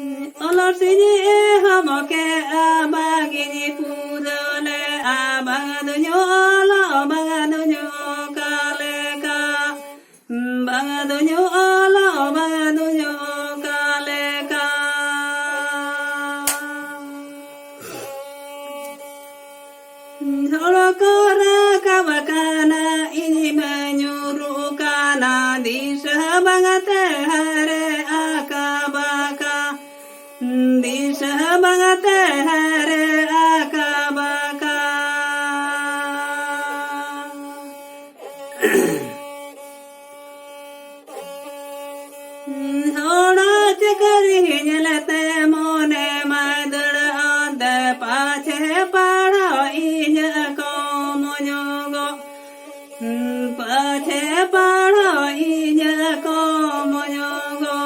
Olortini hamoke abagini pudole abagadunyo olo bagadunyo kaleka bagadunyo olo bagadunyo kaleka Holokora kawakana ini menyurukana disha bangate hare akabaka disha bangate hare akabaka Hora chakari nyalate mone madar ande pache para inya ko monyogo pache para inya ko monyogo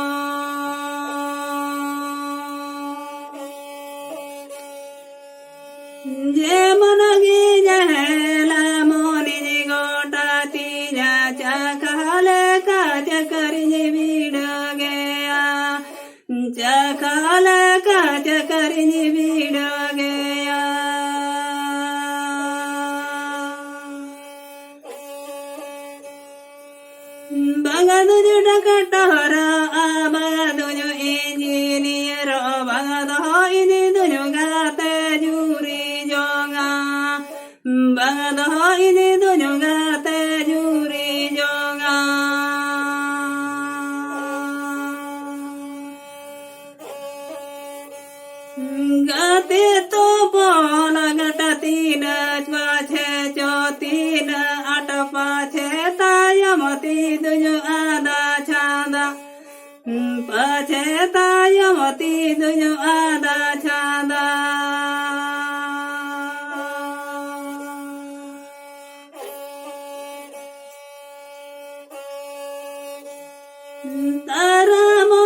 je monagi jahela moni gota tinya chakale ka chakari vidage chakale ka chakari vidage Bagaduju dakatara bagaduju engineer bagadaho ini duju gate juri jonga bagadaho ini duju gate juri jonga gate to bona gatati na pache chotina ata pache tayamati duju ada chanda pache tayamati duju ada chanda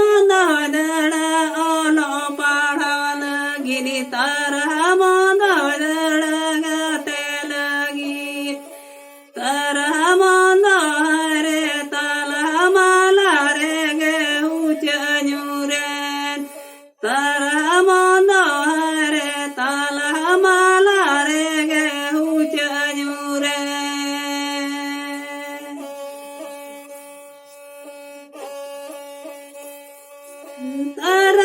Taramonadara olo padhala gini taramonadara gate lagi taramonare talamalare ge uchanyuren taramonare talamalare ge uchanyuren Tara